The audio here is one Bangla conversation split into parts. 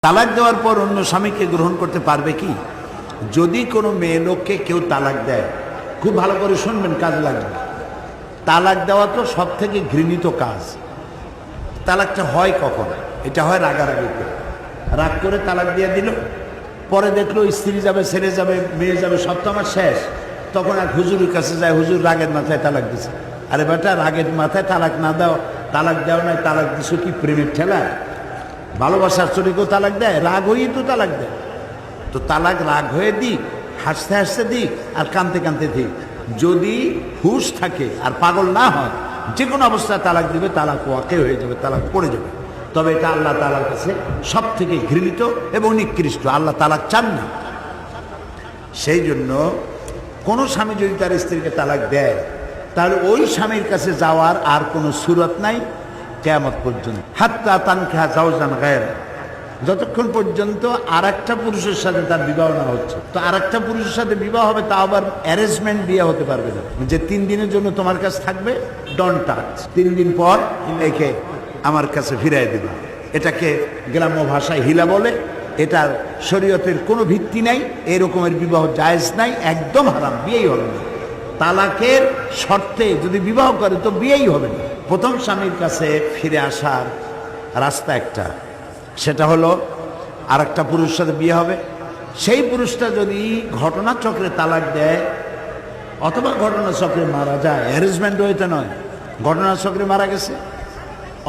তালাক দেওয়ার পর অন্য স্বামীকে গ্রহণ করতে পারবে কি? যদি কোনো মেয়ে লোককে কেউ তালাক দেয়, খুব ভালো করে শুনবেন, কাজ লাগবে। তালাক দেওয়া তো সব থেকে ঘৃণিত কাজ। তালাকটা হয় কখন? এটা হয় রাগারাগিতে। রাগ করে তালাক দিয়ে দিল, পরে দেখলো স্ত্রী যাবে, ছেলে যাবে, মেয়ে যাবে, সব তো আমার শেষ। তখন এক হুজুরের কাছে যায়, হুজুর রাগের মাথায় তালাক দিছে। আরে বেটা, রাগের মাথায় তালাক না দাও, তালাক দেও নাই, তালাক দিছো কি প্রেমের ঠেলা? ভালোবাসার চলে কেউ তালাক দেয়? রাগ হয়েই তো তালাক দেয়। তো তালাক রাগ হয়ে দিক, হাসতে হাসতে দিক, আর কাঁদতে কাঁদতে দিক। যদি হুশ থাকে আর পাগল না হয়, যে কোনো অবস্থায় তালাক দিবে, তালাক ওয়াকে হয়ে যাবে, তালাক পড়ে যাবে। তবে এটা আল্লাহ তাআলার কাছে সব থেকে ঘৃণিত এবং নিকৃষ্ট। আল্লাহ তালাক চান না। সেই জন্য কোনো স্বামী যদি তার স্ত্রীকে তালাক দেয়, তাহলে ওই স্বামীর কাছে যাওয়ার আর কোনো সুরত নাই কিয়ামত পর্যন্ত। হাত্তা তানকিহা যাওজান গায়রা, যতক্ষণ পর্যন্ত আর একটা পুরুষের সাথে তার বিবাহ না হচ্ছে। তো আর একটা পুরুষের সাথে বিবাহ হবে, তা আবার অ্যারেঞ্জমেন্ট বিয়ে হতে পারবে না, যে 3 দিনের জন্য তোমার কাছে থাকবে, ডন টাচ, 3 দিন পর একে আমার কাছে ফিরাই দেবে। এটাকে গ্রাম্য ভাষায় হিলা বলে। এটার শরীয়তের কোনো ভিত্তি নাই, এরকমের বিবাহ জায়েজ নাই, একদম হারাম, বিয়েই হবে না। তালাকের শর্তে যদি বিবাহ করে তো বিয়েই হবে না। প্রথম স্বামীর কাছে ফিরে আসার রাস্তা একটা, সেটা হলো আর একটা পুরুষের সাথে বিয়ে হবে। সেই পুরুষটা যদি ঘটনাচক্রে তালাক দেয়, অথবা ঘটনাচক্রে মারা যায়, অ্যারেঞ্জমেন্ট হইতে নয়, ঘটনাচক্রে মারা গেছে,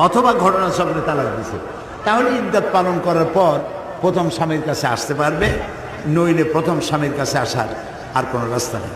অথবা ঘটনাচক্রে তালাক দিছে, তাহলে ইদ্দাত পালন করার পর প্রথম স্বামীর কাছে আসতে পারবে। নইলে প্রথম স্বামীর কাছে আসার আর কোনো রাস্তা নেই।